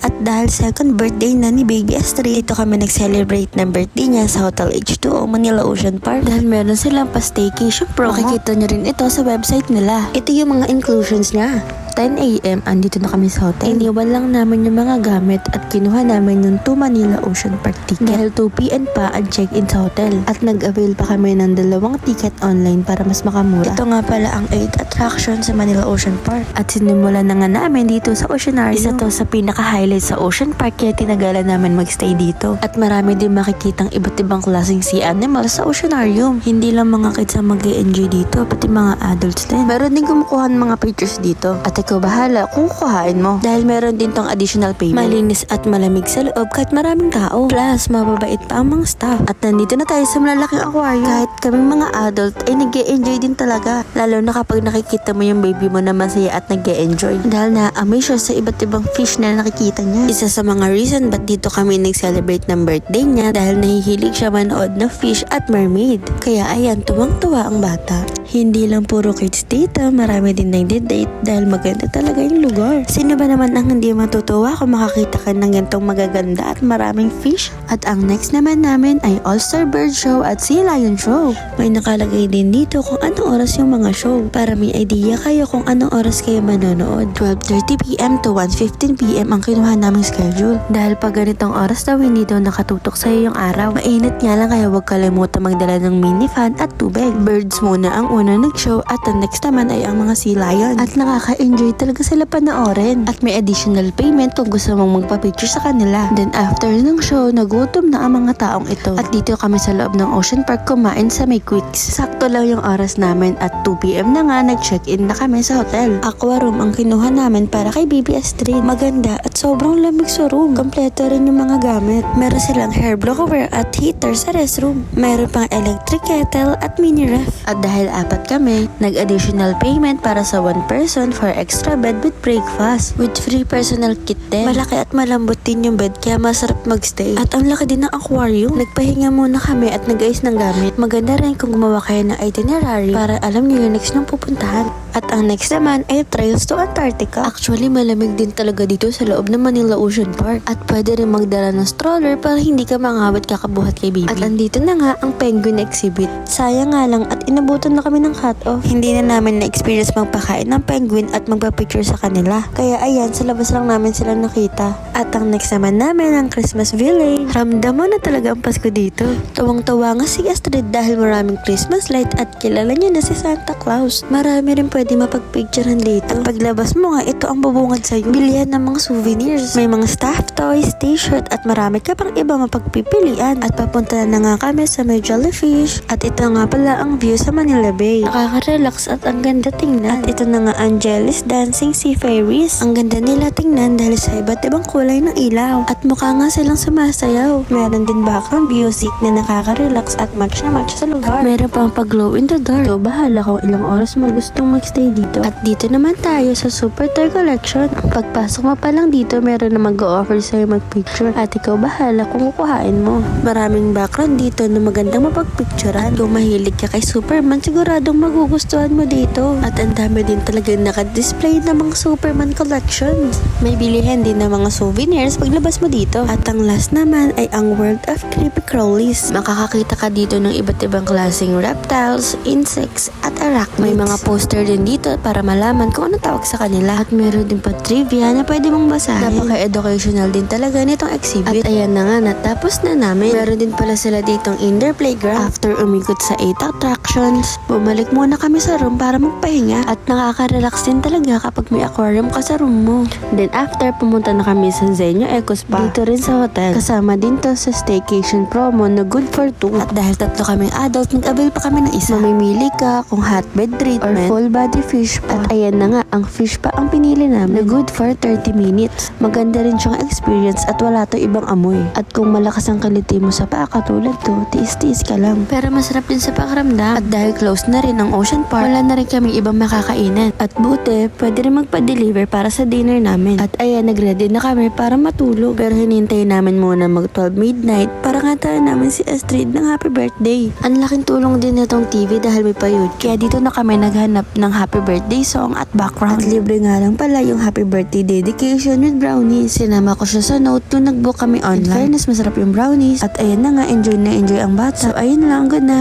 At dahil second birthday na ni Baby Astrid, dito kami nag-celebrate ng birthday niya sa Hotel H2O Manila Ocean Park. Dahil meron silang pa-staycation promo. Makikita nyo rin ito sa website nila. Ito yung mga inclusions niya. 10 AM, andito na kami sa hotel. Iniwan lang namin yung mga gamit at kinuha namin yung 2 Manila Ocean Park ticket. Dahil 2 PM pa ang check-in sa hotel. At nag-avail pa kami ng 2 ticket online para mas makamura. Ito nga pala ang 8 attraction sa Manila Ocean Park. At sinimulan na nga namin dito sa Oceanarium. Isa to sa pinaka-highlight sa Ocean Park kaya tinagalan namin magstay dito. At marami din makikitang iba't ibang klaseng sea animals sa Oceanarium. Hindi lang mga kids ang mag-e-enjoy dito, pati mga adults din. Meron din kumukuha ng mga pictures dito. At ikaw bahala kung kukuhain mo. Dahil meron din tong additional payment. Malinis at malamig sa loob kahit maraming tao. Plus, mababait pa ang mga staff. At nandito na tayo sa malalaking aquarium. Kahit kaming mga adult ay nag-e-enjoy din talaga. Lalo na kapag nakikita mo yung baby mo na masaya at nag-e-enjoy. Dahil na-amaze siya sa iba't ibang fish na nakikita niya. Isa sa mga reason ba't dito kami nag-celebrate ng birthday niya dahil nahihilig siya manood ng fish at mermaid. Kaya ayan, tuwang-tuwa ang bata. Hindi lang puro kids dito, marami din nagde-date dahil maganda talaga yung lugar. Sino ba naman ang hindi matutuwa kung makakita ka ng gantong magaganda at maraming fish? At ang next naman namin ay All-Star Bird Show at Sea Lion Show. May nakalagay din dito kung anong oras yung mga show para may idea kayo kung anong oras kayo manonood. 12:30 PM to 1:15 PM ang kinuha naming schedule. Dahil pag ganitong oras daw hindi daw nakatutok sa'yo yung araw. Mainit nga lang kaya huwag kalimutan magdala ng mini fan at tubig. Birds muna ang una nag-show at the next naman ay ang mga sea lion. At nakaka-enjoy talaga sila panoorin. At may additional payment kung gusto mong magpa-picture sa kanila. Then after ng show, nagutom na ang mga taong ito. At dito kami sa loob ng Ocean Park kumain sa may Quicks. Sakto lang yung oras namin at 2 PM na nga nag-check-in na kami sa hotel. Aquarium ang kinuha namin para kay Baby Astrid. Maganda at sobrang lamig sa room. Kompleto rin yung mga gamit. Meron silang hair blower at heater sa restroom. Meron pang electric kettle at mini ref. At dahil apat kami, nag-additional payment para sa 1 person for extra bed with breakfast with free personal kit din. Malaki at malambot din yung bed kaya masarap magstay. At ang laki din ng aquarium. Nagpahinga muna kami at nag-ayos ng gamit. Maganda rin kung gumawa kayo ng itinerary para alam niyo yung next nyung pupuntahan. At ang next naman ay Trails to Antarctica. Actually, malamig din talaga dito sa loob ng Manila Ocean Park. At pwede rin magdala ng stroller para hindi ka mangawat kakabuhat kay baby. At andito na nga ang penguin exhibit. Sayang nga lang at inabutan na kami ng cut-off. Hindi na namin na-experience magpakain ng penguin at magpa-picture sa kanila. Kaya ayan, sa labas lang namin sila nakita. At ang next naman namin ang Christmas Village. Ramdam mo na talaga ang Pasko dito. Tuwang-tuwa nga si Astrid dahil maraming Christmas light at kilala niya na si Santa Claus. Marami rin pwede mapagpicturean dito. Paglabas mo nga, ito ang bubungad sa'yo. Bilihan ng mga souvenirs. May mga staff toys, t-shirt at marami ka pang iba mapagpipilian. At papunta na nga kami sa may jellyfish. At ito nga pala ang view sa Manila Bay. Nakaka-relax at ang ganda tingnan. At ito na nga ang Jelly's Dancing Sea Fairies. Ang ganda nila tingnan dahil sa iba't ibang kulay ng ilaw. At mukha nga silang sumasayaw. Meron din background music na nakaka-relax at match na match sa lugar. At meron pang pag-glow in the dark. Ito, bahala kung ilang oras mo gustong magstay dito. At dito naman tayo sa Super Toy Collection. Pagpasok mo pa lang dito, meron na mag-o-offer sa'yo mag-picture. At ikaw bahala kung kukuhain mo. Maraming background dito na magandang mapagpicturean. At kung mahilig ka kay Superman, siguradong magugustuhan mo dito. At ang dami din talagang naka-display ng mga Superman collections. May bilihan din ng mga souvenirs paglabas mo dito. At ang last naman ay ang World of Creepy Crawlies. Makakakita ka dito ng iba't ibang klaseng reptiles, insects, at arachnids. May mga poster din dito para malaman kung ano tawag sa kanila. At meron din pa trivia na pwede mong basahin. Napaka-educational din talaga nitong exhibit. At ayan na nga, natapos na namin. Meron din pala sila ditong indoor playground. After umikot sa 8 attractions, bumalik muna kami sa room para magpahinga. At nakaka-relax din talaga kapag may aquarium ka sa room mo. Then after, pumunta na kami sa Zenyo Eco Spa. Dito rin sa hotel. Kasama din to sa staycation promo na good for 2. At dahil tatlo kaming adult, nag-avail pa kami ng isa. Mamimili ka kung hot bed treatment or full body fish pa. At ayan na nga, ang fish pa ang pinili namin na good for 30 minutes. Maganda rin siyang experience at wala to ibang amoy. At kung malakas ang kaliti mo sa paa katulad to, tiis-tiis ka lang. Pero masarap din sa pakiramdam. At dahil close na rin ang Ocean Park, wala na rin kaming ibang makakainan. At buti, pwede rin magpa-deliver para sa dinner namin. At ayan, nag-ready na kami para matulog. Pero hinintay namin muna mag-12 midnight para nga tayo namin si Astrid ng happy birthday. Ang laking tulong din na tong TV dahil may payod. Kaya dito dito na kami naghanap ng happy birthday song at background. At libre nga lang pala yung happy birthday dedication with brownies. Sinama ko siya sa note nung nag-book kami online. In fairness, masarap yung brownies. At ayun na nga, enjoy na enjoy ang bata. So ayun lang, good night.